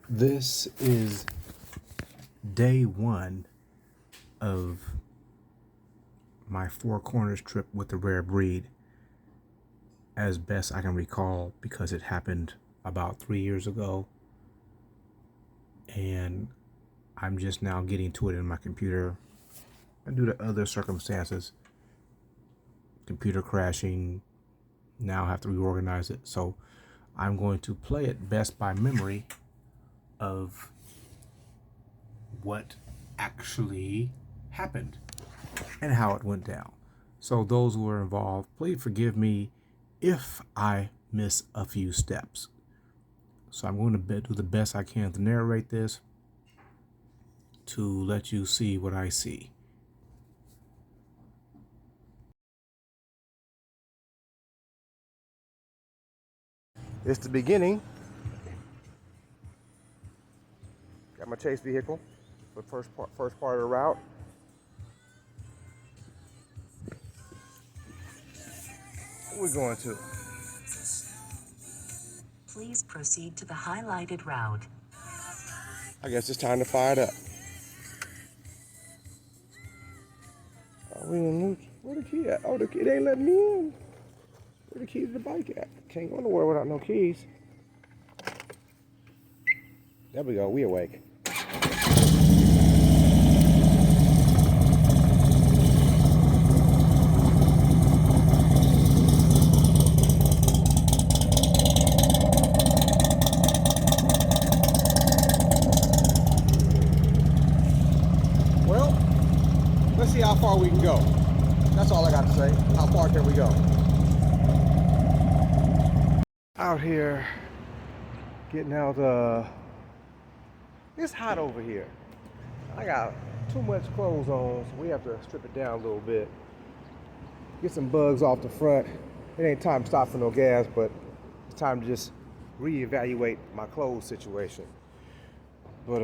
This is day one of my Four Corners trip with the Rare Breed, as best I can recall, because it happened about 3 years ago, and I'm just now getting to it in my computer, and due to other circumstances, computer crashing, now have to reorganize it. So I'm going to play it best by memory of what actually happened and how it went down. So those who were involved, please forgive me if I miss a few steps. So I'm going to do the best I can to narrate this, to let you see what I see. It's the beginning. Got my chase vehicle for the first part of the route. What are we going to? Please proceed to the highlighted route. I guess it's time to fire it up. Where the key at? Oh, the key, they ain't letting me in. Where the key to the bike at? Can't go nowhere without no keys. There we go, we awake. Well, let's see how far we can go. That's all I got to say. How far can we go? Out here, getting out, it's hot over here. I got too much clothes on, so we have to strip it down a little bit. Get some bugs off the front. It ain't time to stop for no gas, but it's time to just reevaluate my clothes situation. But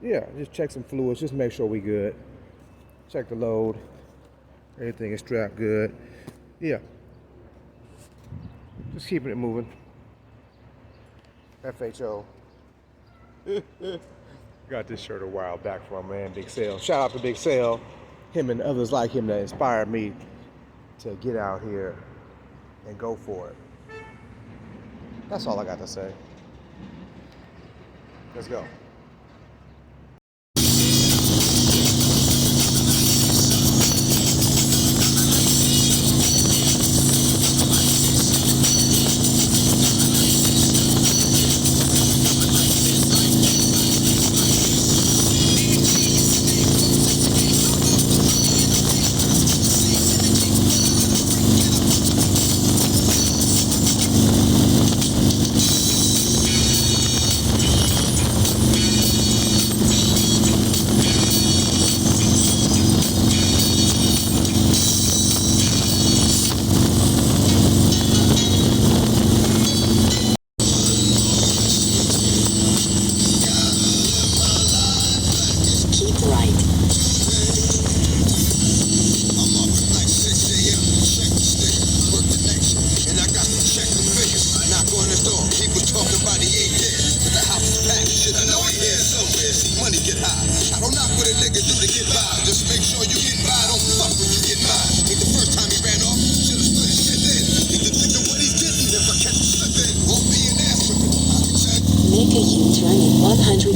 yeah, just check some fluids, just make sure we good. Check the load. Everything is strapped good. Yeah. Just keeping it moving. FHO. Got this shirt a while back from my man Big Sale. Shout out to Big Sale. Him and others like him that inspired me to get out here and go for it. That's all I got to say. Let's go.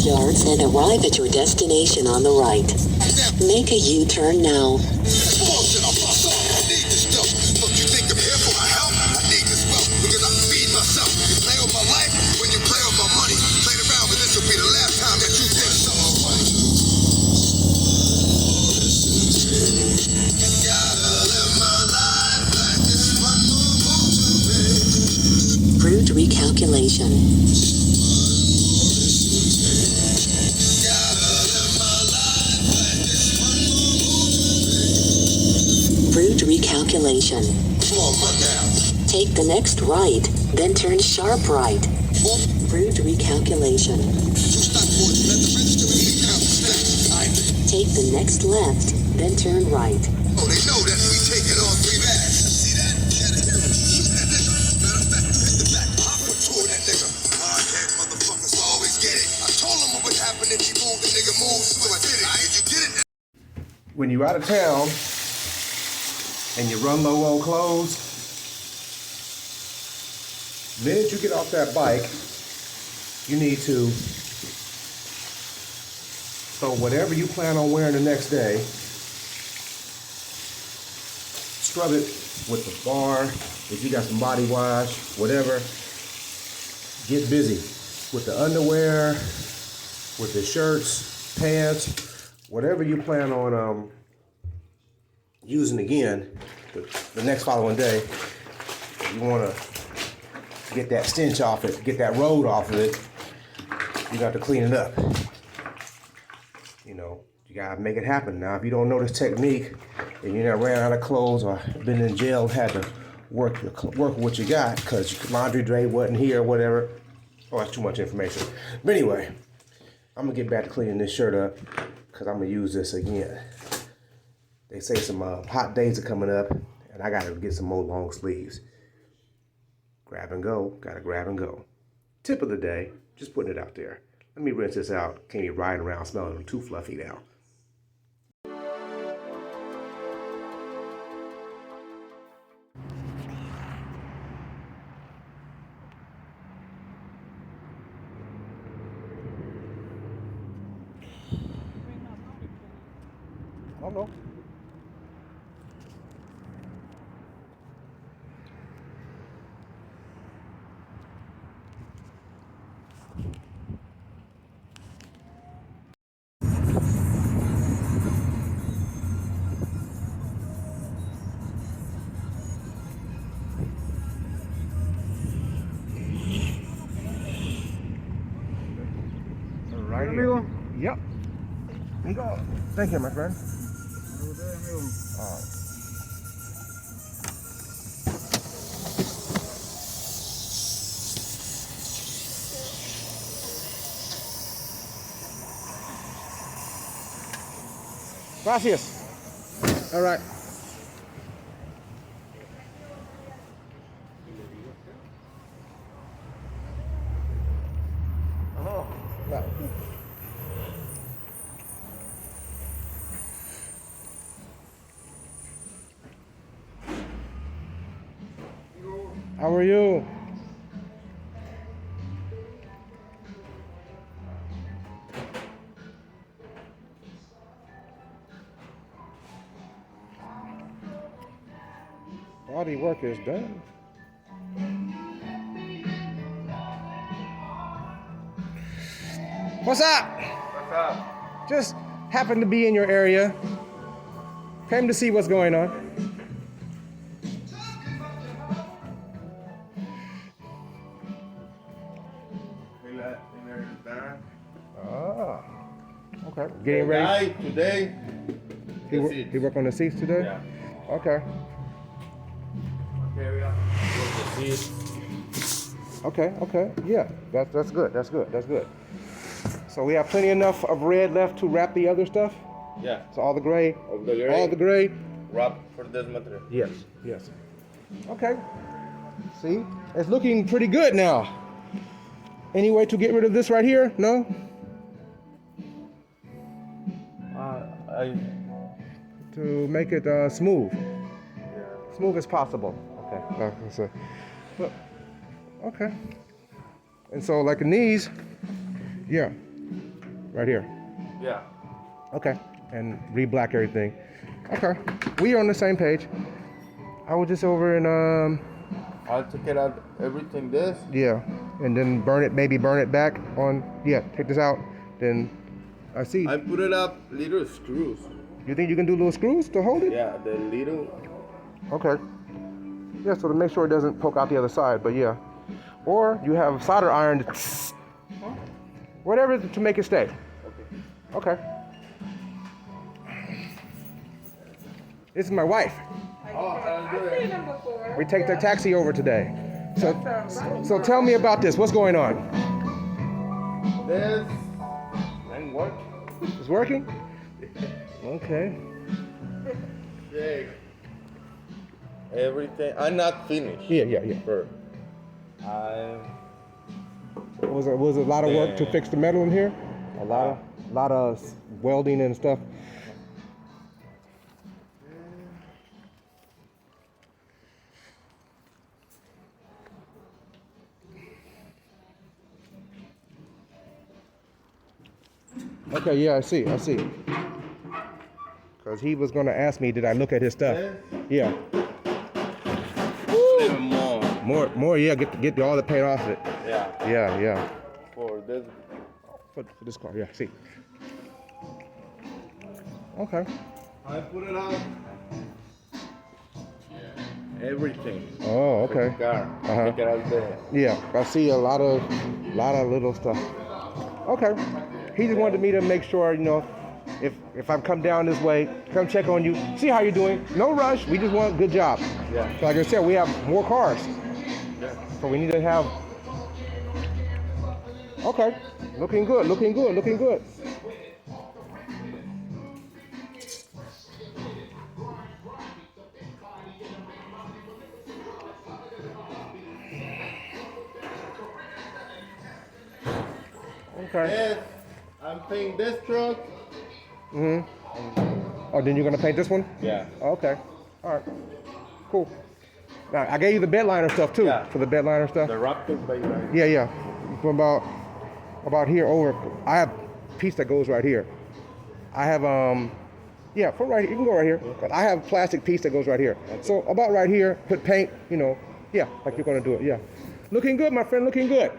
Yards and arrive at your destination on the right. Make a U-turn now. Route recalculation. Route recalculation. recalculation. Take the next right, then turn sharp right. Route recalculation. Take the next left, then turn right. Oh, they know that we taking all 3 bags. See that? Matter of fact, hit the back. I put 2 of that nigga. Hard-head motherfuckers always get it. I told him what would happen if he moved, the nigga moved, so I did it. Did you get it? When you're out of town and you run low on clothes, the minute you get off that bike, you need to throw whatever you plan on wearing the next day, scrub it with the bar, if you got some body wash, whatever. Get busy with the underwear, with the shirts, pants, whatever you plan on using again the next following day. You want to get that stench off it, get that road off of it. You got to clean it up. You know, you gotta make it happen. Now, if you don't know this technique and you not ran out of clothes or been in jail, had to work with what you got because your laundry tray wasn't here or whatever. Oh, that's too much information. But anyway, I'm gonna get back to cleaning this shirt up because I'm gonna use this again. They say some hot days are coming up and I gotta get some more long sleeves. Grab and go, gotta grab and go. Tip of the day, just putting it out there. Let me rinse this out. Can't be riding around smelling too fluffy now. I don't know. Right here. Amigo. Yep. Here you go. Thank you, my friend. All right. Gracias. All right. Oh, no. How are you? Body work is done. What's up? What's up? Just happened to be in your area. Came to see what's going on. Ah, okay. Getting ready. Today. He work on the seats today? Yeah. Okay. Area. Okay. Yeah, that's good. That's good. So we have plenty enough of red left to wrap the other stuff? Yeah. So all the gray? Of the gray. All the gray? Wrap for this material. Yes. Okay. See? It's looking pretty good now. Any way to get rid of this right here? No? To make it smooth. Smooth as possible. Okay. Okay. And so like in these, yeah, right here. Yeah. Okay. And re-black everything. Okay. We are on the same page. I was just over in I'll take it out everything this. yeah, and then maybe burn it back on, yeah, take this out, then I see. I put it up little screws. You think you can do little screws to hold it? Yeah, the little. Okay. Yeah, so to make sure it doesn't poke out the other side, but yeah. Or you have solder iron, whatever to make it stay. Okay. This is my wife. I've seen them before. We take the taxi over today. So tell me about this. What's going on? This ain't work. It's working? Okay. Check. Everything. I'm not finished. Yeah. First. I'm. Was it a lot of work to fix the metal in here? A lot of welding and stuff. Okay, yeah, I see. Because he was gonna ask me, did I look at his stuff? Yeah. Even More, yeah, get all the paint off it. Yeah. Yeah. For this. For this car, yeah, see. Okay. I put it out. Everything. Oh, For the okay. car. Uh-huh. Take it out there. Yeah, I see a lot of little stuff. Okay. He just wanted me to make sure, if I come down this way, come check on you, see how you're doing. No rush. We just want a good job. Yeah. So like I said, we have more cars, Yeah. so we need to have. Okay. Looking good. Okay. Yes. I'm painting this truck. Oh, then you're gonna paint this one? Yeah. Okay. All right. Cool. Now I gave you the bed liner stuff too. Yeah. For the bed liner stuff. The Raptor by right. Yeah. From about here over. I have a piece that goes right here. I have from right here. You can go right here. I have a plastic piece that goes right here. So about right here, put paint. Yeah, like you're gonna do it. Yeah. Looking good, my friend. Looking good.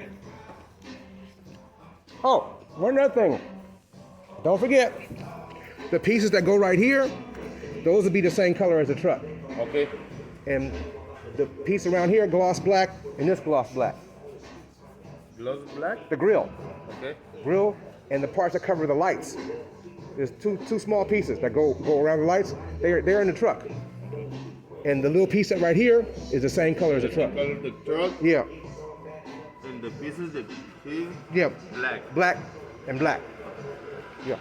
Oh, one other thing. Don't forget, the pieces that go right here, those will be the same color as the truck. Okay. And the piece around here, gloss black, and this gloss black. Gloss black. The grill, Okay. and the parts that cover the lights. There's two small pieces that go around the lights. They're in the truck. And the little piece that right here is the same color as the truck. Color of the truck. Yeah, And the pieces the piece yeah, black. black and black. Yeah.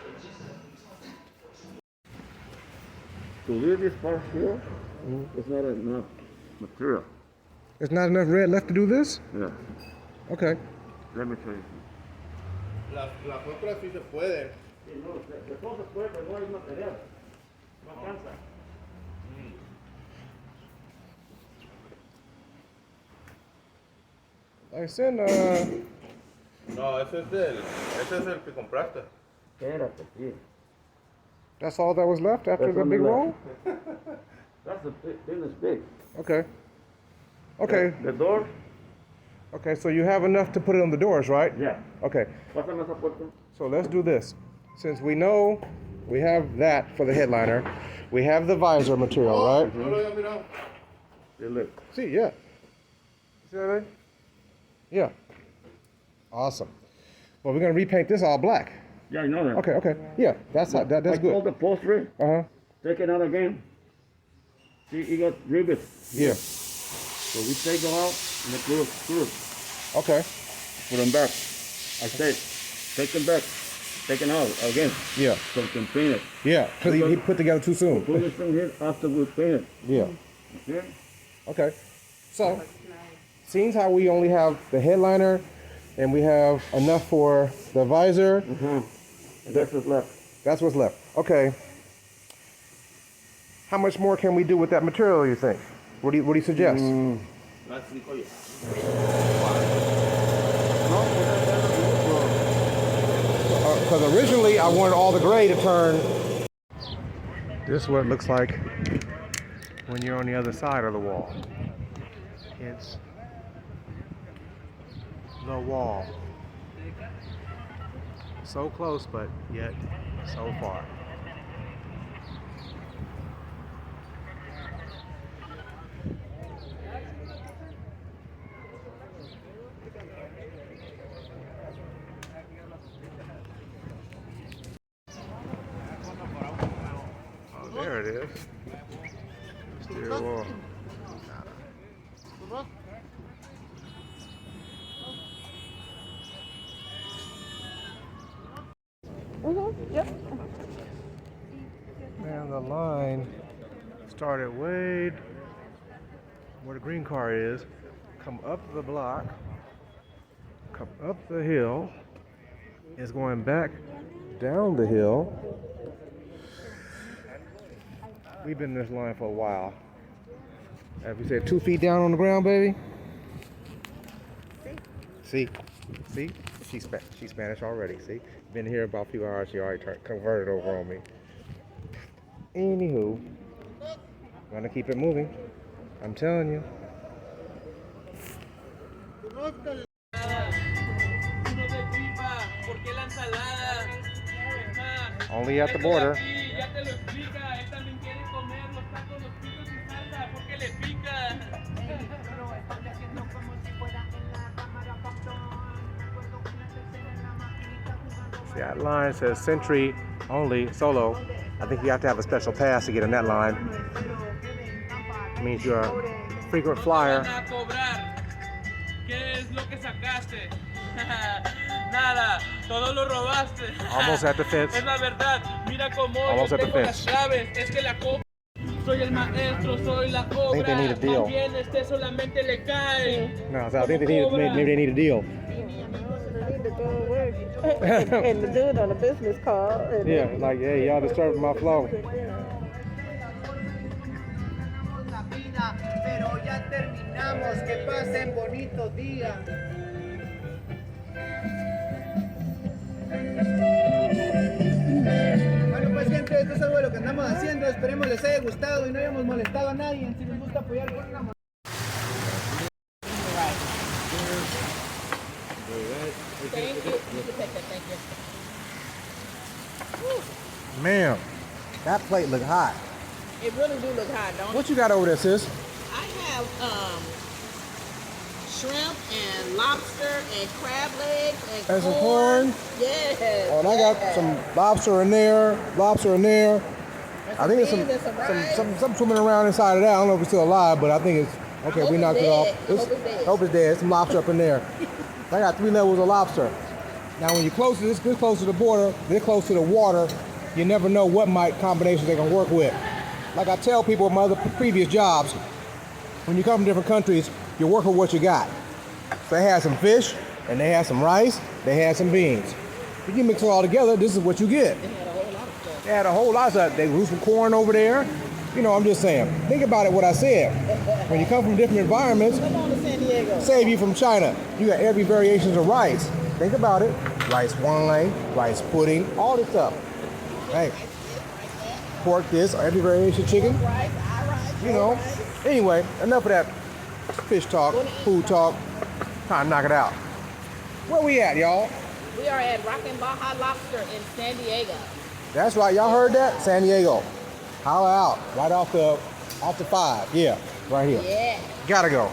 To leave this part here, it's not enough material. There's not enough red left to do this? Yeah, Okay. let me show you. Las otras sí se pueden. De todo se puede, pero no hay material. No alcanza. Like I said, No, ese es el que compraste. Espérate, sí. that's all that was left after That's the only big left. roll? That's the thing is big. Okay. Okay. The door? Okay, so you have enough to put it on the doors, right? Yeah. Okay. Pásame esa puerta. So let's do this. Since we know we have that for the headliner, we have the visor material, right? No lo había mirado. See, look. See, yeah. See that? Right? Yeah. Awesome. Well, we're gonna repaint this all black. Yeah, I know that. Okay. Yeah, that's I that's called good. the upholstery, Uh-huh. take it out again. See, you got rivets. Yeah. So we take them out and they put screws. Okay. Put them back. I said, take them back. Take them out again. Yeah. So we can paint it. Yeah. Because he put together too Put soon. this thing here after we paint it. Yeah. Okay? Okay. So, seeing how we only have the headliner and we have enough for the visor, That's what's left. that's what's left. Okay. How much more can we do with that material, you think? What do you suggest? Las cinco ya. Because originally I wanted all the gray to turn. This is what it looks like when you're on the other side of the wall. It's the wall. So close, but yet so far. Oh, there it is. Let's Still warm. Yep. Man, the line started way where the green car is. Come up the block, come up the hill. It's going back down the hill. We've been in this line for a while. As we said, 2 feet down on the ground, baby. See? She's Spanish already, see? Been here about a few hours, she already converted over on me. Anywho, gonna keep it moving. I'm telling you. Only at the border. See, that line says Century only, solo. I think you have to have a special pass to get in that line. It means you're a frequent flyer. Nada, todo lo robaste. Almost at the fence. Es la verdad. Mira cómo Almost yo at the tengo las fence. llaves. Es que la copa. Soy el maestro, soy la cobra. think they need a deal. También este solamente le cae. No, so I think maybe they need a deal. And the dude on the business call. And Yeah, like, hey, y'all disturbing my flow. Pero ya terminamos, que pasen bonitos días. Bueno, pues gente, esto es algo de lo que andamos haciendo. Esperemos les haya gustado y no hayamos molestado a nadie. Si les gusta apoyar con una mano. Man, that plate look hot. It really do look hot, don't it? What you got over there, sis? I have shrimp and lobster and crab legs and And some corn? Yes. Oh, and I got some lobster in there. I think there's beans and some some swimming around inside of that. I don't know if it's still alive, but I think it's okay. hope We it's knocked it dead. off. Hope it's dead. Hope it's dead. Some lobster up in there. I got 3 levels of lobster. Now, when you're close to this close to the border, this close to the water, you never know what combinations they're gonna work with. Like I tell people in my other previous jobs, when you come from different countries, you work with what you got. So they had some fish, and they had some rice, they had some beans. If you mix it all together, this is what you get. They had a whole lot of stuff. They grew some corn over there. You know, I'm just saying. Think about it, what I said. When you come from different environments, Come on to San Diego. say if you from China, you got every variations of rice. Think about it. Rice wine, rice pudding, all this stuff. Hey, pork this, every variation of chicken. You know. Anyway, enough of that fish talk, food talk. Time to knock it out. Where we at, y'all? We are at Rockin' Baja Lobster in San Diego. That's right. Y'all heard that? San Diego. Holla out. Right off the 5. Yeah, right here. Yeah. Gotta go.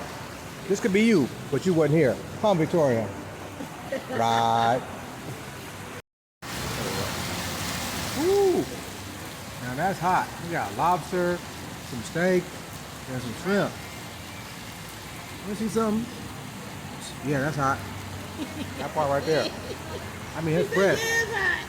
This could be you, but you wasn't here. Come, Victoria. Right. Woo. Now that's hot. We got lobster, some steak, and some shrimp. Want to see something? Yeah, that's hot. That part right there. I mean, it's fresh. It is hot.